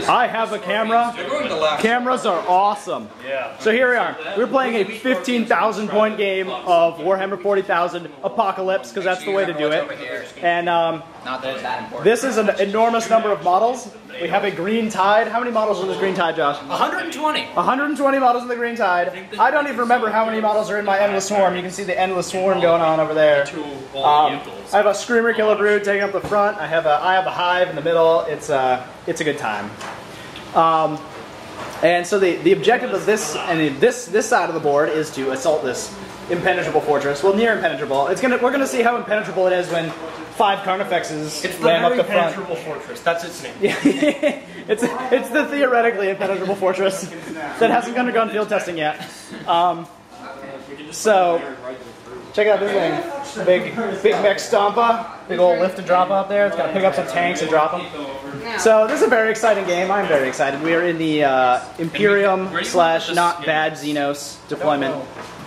I have a camera. Cameras are awesome. So here we are. We're playing a 15,000 point game of Warhammer 40,000 Apocalypse, because that's the way to do it. And this is an enormous number of models. We have a green tide. How many models are in this green tide, Josh? 120. 120 models in the green tide. I don't even remember how many models are in my endless swarm. You can see the endless swarm going on over there. I have a Screamer Killer Brood taking up the front. I have a hive in the middle. It's a good time. And so the objective of this and this side of the board is to assault this impenetrable fortress. Well, near impenetrable. We're gonna see how impenetrable it is when 5 Carnifexes ram up the front. Impenetrable fortress. That's its name. Yeah. it's the theoretically impenetrable fortress that hasn't undergone field testing yet. So check out this thing. Big mech stompa. Big old lift and drop out there. It's gonna pick up some tanks and drop them. So this is a very exciting game. I'm very excited. We are in the Imperium / not bad Xenos deployment.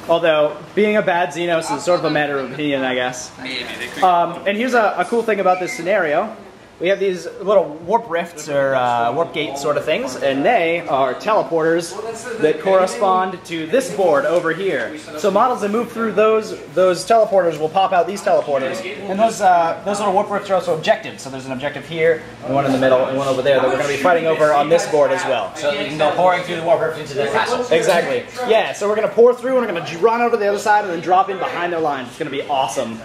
Although, being a bad Xenos is sort of a matter of opinion, I guess. And here's a cool thing about this scenario. We have these little warp rifts, or warp gate sort of things, and they are teleporters that correspond to this board over here. So models that move through those teleporters will pop out these teleporters. And those little warp rifts are also objectives. So there's an objective here, and one in the middle, and one over there that we're going to be fighting over on this board as well. So you can go pouring through the warp rift into the castle. Exactly. Yeah, so we're going to pour through, and we're going to run over to the other side and then drop in behind their lines. It's going to be awesome.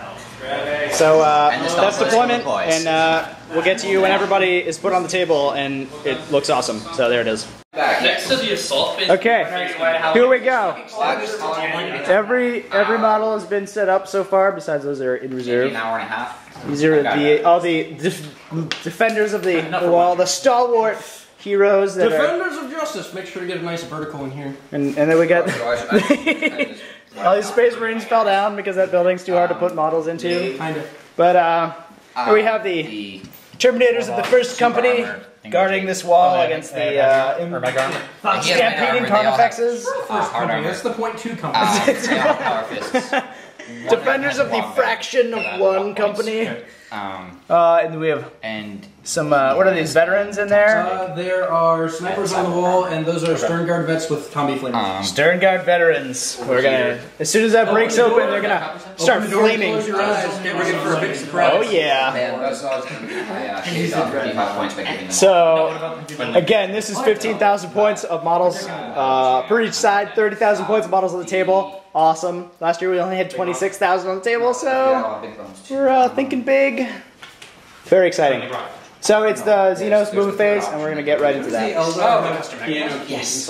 So that's deployment, and we'll get to you when everybody is put on the table, and it looks awesome. So there it is. Next to the assault base. Okay, here we go. Every model has been set up so far, besides those that are in reserve. Maybe an hour and a half. These are all the defenders of the wall, the stalwart heroes. That Defenders of justice. Make sure to get a nice vertical in here. And then we got all these Space Marines fell down because that building's too hard to put models into. Kind of. But here we have the Terminators of the First Company guarding this wall against the stampeding Carnifexes. That's the .2 company. Defenders of the Fraction of One Company. And we have some, what are these, veterans in there? There are snipers on the wall, and those are Stern Guard vets with Tommy flamers. Stern Guard veterans. We're gonna, as soon as that breaks open, they're gonna start flaming. Close your eyes. Get ready for a big surprise. Oh yeah. So, again, this is 15,000 points of models per each side, 30,000 points of models on the table. Awesome. Last year we only had 26,000 on the table, so we're thinking big. Very exciting. So it's the Xenos move phase, and we're going to get right into that. Yes.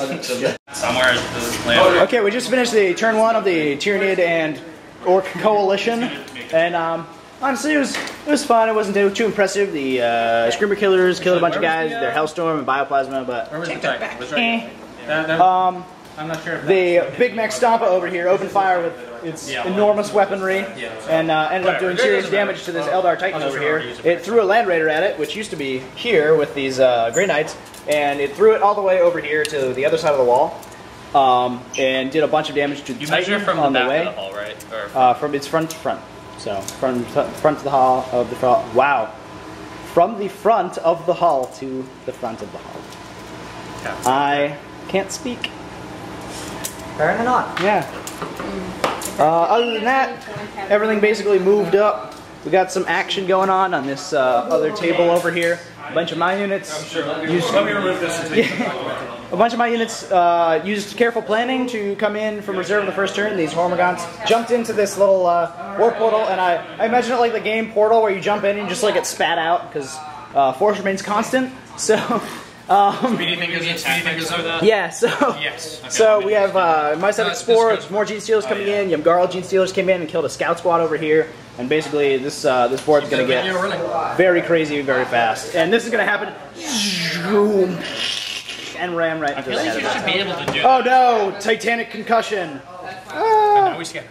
Okay, we just finished the turn 1 of the Tyranid and Orc Coalition, and honestly it was fun. It wasn't too impressive. The Screamer Killers killed a bunch of guys, their Hellstorm and Bioplasma, but I'm not sure if the Big Mech Stompa over here opened fire with its enormous weaponry and ended up doing serious damage to this Eldar Titan over here. It threw a Land Raider at it, which used to be here with these Grey Knights, and it threw it all the way over here to the other side of the wall, and did a bunch of damage to the Titan from on the the back way. of the hall, right? From its front to front. So from front to the hull of the hull. Wow. From the front of the hull to the front of the hull. I can't speak. Fair or not. Yeah. Other than that, everything basically moved up. We got some action going on this other table over here. A bunch of my units used. Let me remove this. A bunch of my units used careful planning to come in from reserve in the first turn. These Hormigons jumped into this little warp portal, and I imagine it like the game Portal, where you jump in and just like get spat out because force remains constant. So. Speedy fingers over that? Yeah, so yes. Okay. So we have my set of Spore, more Gene Stealers coming in, Yamgarl Gene Stealers came in and killed a scout squad over here, and basically this board's gonna get very crazy very fast. And this is gonna happen and ram right into the head of it. Should be able to do Oh no! Titanic concussion! Now we scan.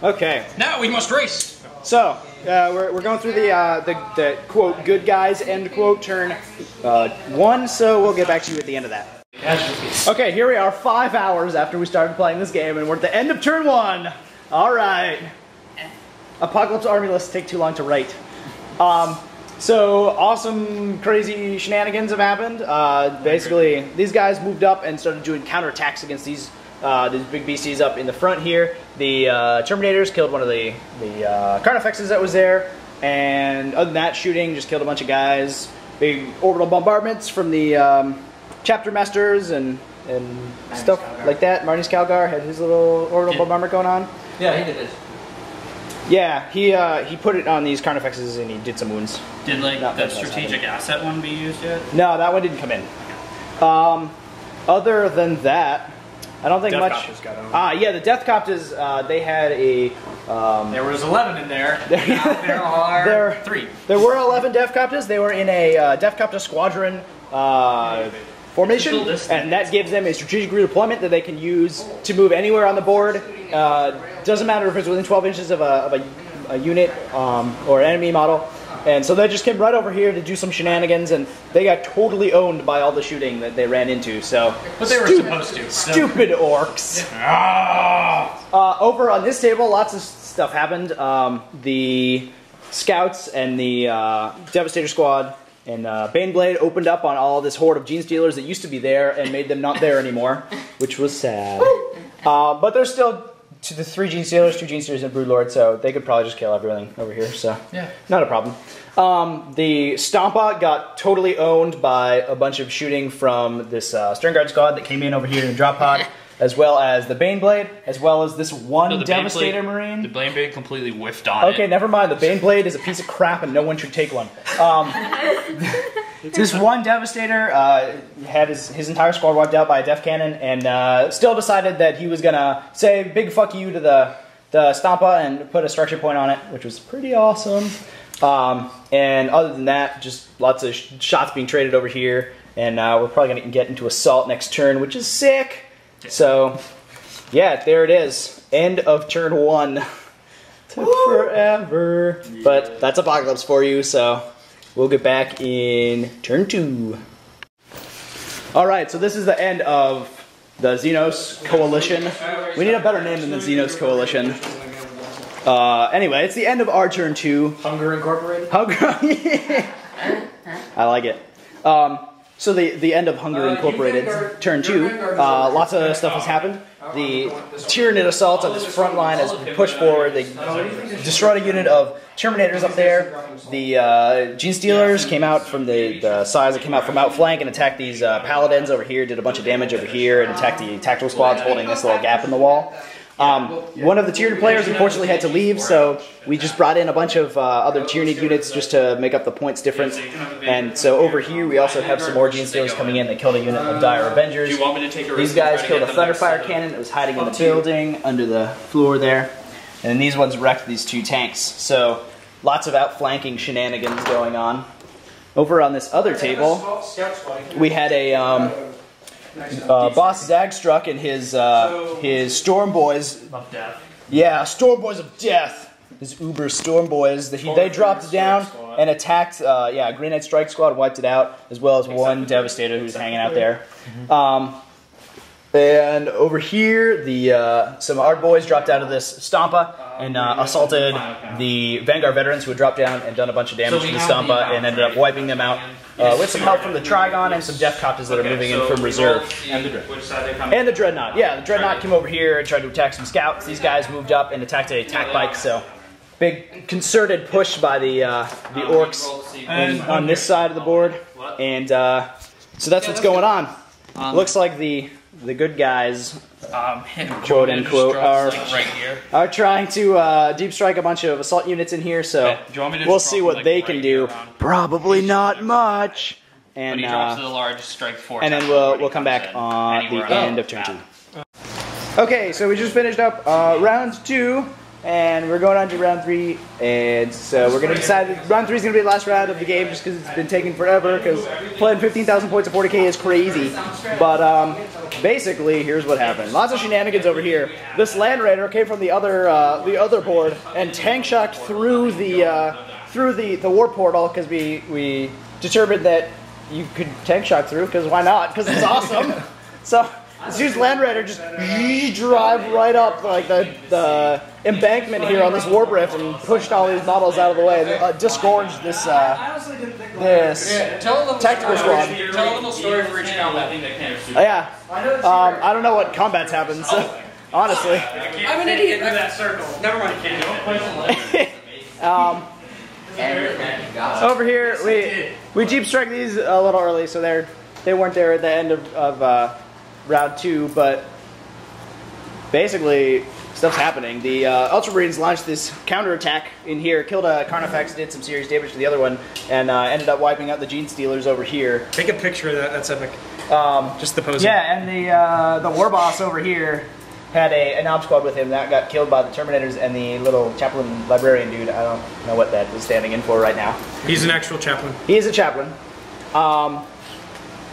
Okay. Now we must race! So, we're going through the quote, good guys, end quote, turn 1, so we'll get back to you at the end of that. Okay, here we are 5 hours after we started playing this game, and we're at the end of turn 1. Alright. Apocalypse Army lists take too long to write. So awesome, crazy shenanigans have happened. Basically, these guys moved up and started doing counterattacks against these big beasties up in the front here. The Terminators killed one of the Carnifexes that was there, and other than that, shooting just killed a bunch of guys. Big orbital bombardments from the Chapter Masters and stuff like that. Marty Skalgar had his little orbital bombardment going on. Yeah, he did it. Yeah, he put it on these Carnifexes and he did some wounds. Did like Not the much else strategic asset one be used yet? No, that one didn't come in. Other than that, I don't think Death much. Copters got Yeah, the Death Copters, they had a. There was 11 in there. There are 3. There were 11 Death Copters. They were in a Death Copter squadron formation, and that gives them a strategic redeployment that they can use to move anywhere on the board. Doesn't matter if it's within 12 inches of a unit or enemy model. And so they just came right over here to do some shenanigans, and they got totally owned by all the shooting that they ran into. So, But they were supposed to. So. Stupid orcs. Over on this table, lots of stuff happened. The Scouts and the Devastator Squad and Baneblade opened up on all this horde of Gene Stealers that used to be there and made them not there anymore, which was sad. But there's still the 3 Gene Stealers, 2 Gene Stealers, and Broodlord, so they could probably just kill everything over here. So yeah, not a problem. The Stompa got totally owned by a bunch of shooting from this Sternguard squad that came in over here in the drop pod, as well as the Baneblade, as well as this one Devastator Marine. The Baneblade completely whiffed on it. Okay, never mind. The Baneblade is a piece of crap and no one should take one. This one Devastator had his entire squad wiped out by a Def Cannon and still decided that he was going to say big fuck you to the Stompa and put a structure point on it, which was pretty awesome. And other than that, just lots of shots being traded over here, and we're probably going to get into Assault next turn, which is sick. So, yeah, there it is. End of turn 1. Took forever. But that's Apocalypse for you, so we'll get back in turn 2. Alright, so this is the end of the Xenos Coalition. We need a better name than the Xenos Coalition. Anyway, it's the end of our turn 2. Hunger Incorporated? Hunger. I like it. So the end of Hunger Incorporated, turn 2, lots of stuff has happened. The Tyranid assault on this front line has pushed forward. They destroyed a unit of Terminators up there. The Gene Stealers came out from the size that came out from outflank and attacked these Paladins over here, did a bunch of damage over here, and attacked the tactical squads holding this little gap in the wall. One of the Tyranid players unfortunately had to leave, so we just brought in a bunch of other Tyranid units just to make up the points difference. And so over here we also have some more Gene Stealers coming in. They killed a unit of Dire Avengers. These guys killed a Thunderfire cannon that was hiding in the building under the floor there. And then these ones wrecked these 2 tanks. So lots of outflanking shenanigans going on. Over on this other table, we had a Boss Zagstruck and his Storm Boys Of death. Yeah, Storm Boys of Death. His Uber Storm Boys. They dropped down and attacked. Green Knight Strike Squad wiped it out, as well as one Devastator who's hanging out there. And over here, some Ard Boys dropped out of this Stompa and assaulted the Vanguard veterans who had dropped down and done a bunch of damage to the Stompa and ended up wiping them out with some help from the Trigon and some Death Copters that are moving in from reserve. And the Dreadnought. And the Dreadnought. Yeah, the Dreadnought came over here and tried to attack some scouts. These guys moved up and attacked a attack bike, so big concerted push by the orcs on this side of the board. And so that's what's going on. Looks like the good guys, quote unquote, are trying to deep strike a bunch of assault units in here, so we'll see what they can do. Probably not much. And and then we'll come back on the end of turn 2. Okay, so we just finished up round 2. And we're going on to round 3, and so we're going to decide that round 3 is going to be the last round of the game just because it's been taking forever, because playing 15,000 points of 40k is crazy. But basically, here's what happened. Lots of shenanigans over here. This Land Raider came from the other board and tank shocked through the war portal, because we determined that you could tank shock through, because why not? Because it's awesome. So this huge Land Raider just drive right up like the embankment here on this Warp Rift and pushed all these models out of the way and disgorged this tactical squad. Tell a little story for each combat. Yeah. I don't know what combats happen, so honestly. I'm an idiot. That circle. Never mind. Over here, we Jeep strike these a little early, so they weren't there at the end of round 2, but basically stuff's happening. The Ultramarines launched this counterattack in here, killed a Carnifex, did some serious damage to the other one, and ended up wiping out the Gene Stealers over here. Take a picture of that. That's epic. Just the posing. Yeah, and the war boss over here had an Ob Squad with him that got killed by the Terminators and the little chaplain librarian dude. I don't know what that is standing in for right now. He's an actual chaplain. He is a chaplain.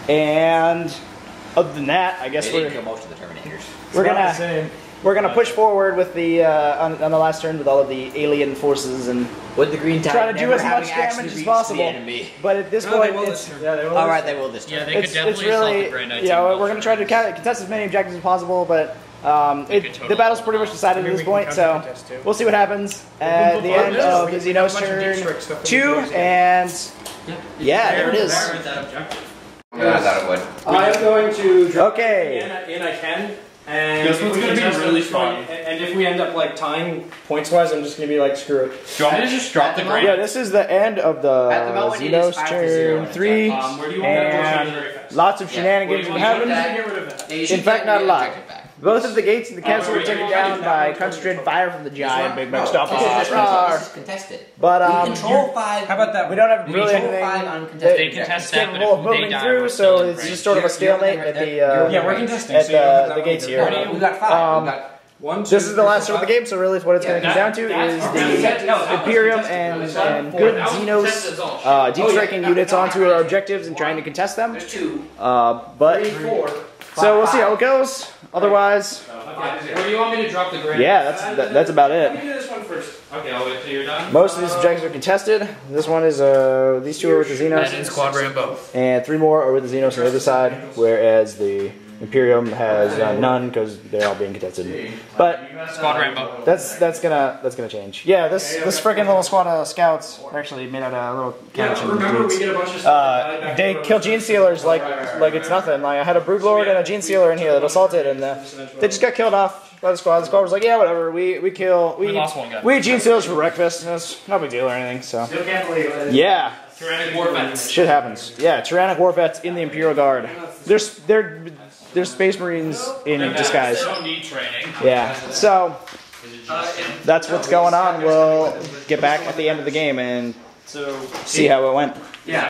And other than that, I guess They kill most of the Terminators. we're gonna push forward with the on the last turn with all of the alien forces and With the green tide, try to do never as much having actually damage as reached possible. the enemy. But at this No, point, they will it's this turn. All right, they will this turn. Yeah, they could it's definitely really assault the Grey Knights. you know we're gonna try to contest as many objectives as possible, but the battle's pretty much decided at this point, so we'll see what happens at the end of the Xenos turn 2, and yeah, there it is. Yeah, I thought it would. I am going to drop Okay. in I can. And This one's if we gonna be contest really it, fun. And if we end up like tying points wise, I'm just gonna be like, screw it. Do you want me to just drop the Grey Yeah, this is the end of the At the moment, it is Xenos 5-0 turn 3, where do you want that to and very fast? lots of shenanigans have happened. In fact, not a lot. Both of the gates in the castle were taken down by concentrated fire from the giant Big Mac Stop. This is contested. But We control 5. How about that? we don't have really control 5 anything uncontested. They contest that, but capable of if they moving die, through, we're so still in it's range. just sort of a stalemate at the Yeah, we're contesting. at so you have the that gates one. here. We got 5. We got 1, 2, This is the last turn of the 5. game, so really what it's going to come down to is the Imperium and good Xenos deep striking units onto our objectives and trying to contest them. There's 2. But so we'll see how it goes. Otherwise, Where do you want me to drop the Grey? yeah, that's about Let me it. do this one first. Okay, I'll wait till you're done. Most of these objectives are contested. This one is these 2 are with the Xenos, Squad Rambo. and 3 more are with the Xenos on the other side, whereas the Imperium has none because they're all being contested. But Squad Rambo. that's gonna change. Yeah, this freaking little squad of scouts are actually made out of little Yeah, cabin remember we dudes. get a bunch of stuff. They kill Gene Stealers like it's nothing. Like I had a Broodlord and a Gene Stealer in here that assaulted, and they just got killed off by the squad. The squad was like, yeah, whatever. We lost one guy. eat Gene Stealers for breakfast. It's no big deal or anything. So yeah, Tyrannic War Vets. shit happens. Yeah, tyrannic war vets in the Imperial Guard. They're Space Marines in disguise. They don't need training. Yeah, so that's what's going on. We'll get back at the end of the game and see how it went. Yeah.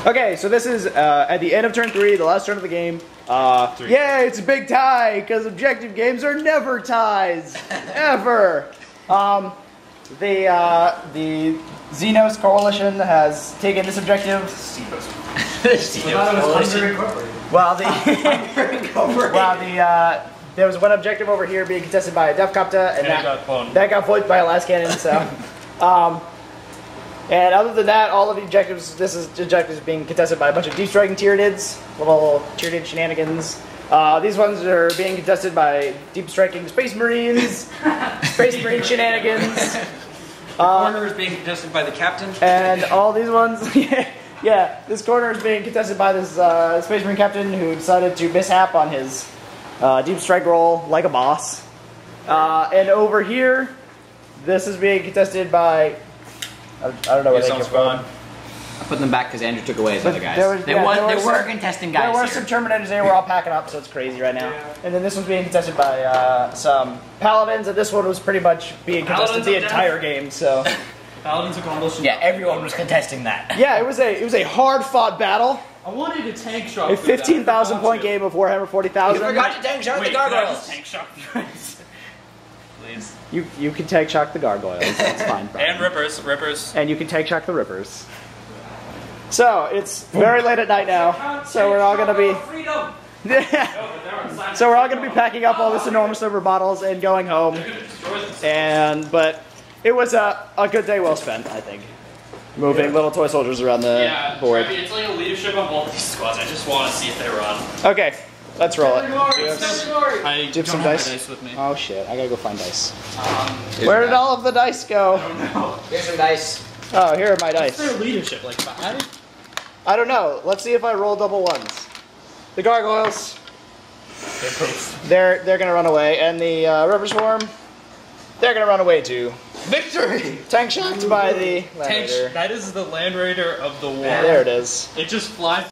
Okay, so this is at the end of turn 3, the last turn of the game. Yeah, it's a big tie because objective games are never ties, ever. The Xenos Coalition has taken this objective. While there was one objective over here being contested by a Def Copta, and that got voided by a last cannon. So, and other than that, all of the objectives, objectives being contested by a bunch of deep striking Tyranids, little Tyranid shenanigans. These ones are being contested by deep striking Space Marines, Space Marine shenanigans. Corner is being contested by the captain. And all these ones, yeah, this corner is being contested by this Space Marine captain who decided to mishap on his deep strike roll like a boss. And over here, this is being contested by, I don't know what they came from. I put them back because Andrew took away his other guys. There were contesting guys There were here. some Terminators there, we're all packing up, so it's crazy right now. And then this one's being contested by some Paladins, and this one was pretty much being contested the entire game, so. Paladins accomplished. Yeah, everyone was contesting that. Yeah, it was a hard-fought battle. I wanted to tank shot. A 15,000 point game of Warhammer 40,000. You forgot to tank shot the gargoyles. Tank shot. Please. You can tank shock the gargoyles. That's fine. Bro. And rippers. And you can tank shock the rippers. So it's very late at night now. So we're all gonna be. So we're all gonna be packing up all this enormous number of bottles and going home. But it was a good day well spent, I think. Moving little toy soldiers around the board. Trevy, it's like a leadership on both of these squads. I just want to see if they run. Okay. Let's roll it. I Do you have don't some have dice? my dice with me. Oh shit, I gotta go find dice. Here's Where your did all of the dice go? Here's some dice. Oh, here are my What's their dice. leadership like? Five? I don't know. Let's see if I roll double ones. The gargoyles, They're proof. they're gonna run away, and the river swarm, they're gonna run away too. Victory! Tank shocked by the Land Tank, Raider. that is the Land Raider of the war. There it is. It just flies.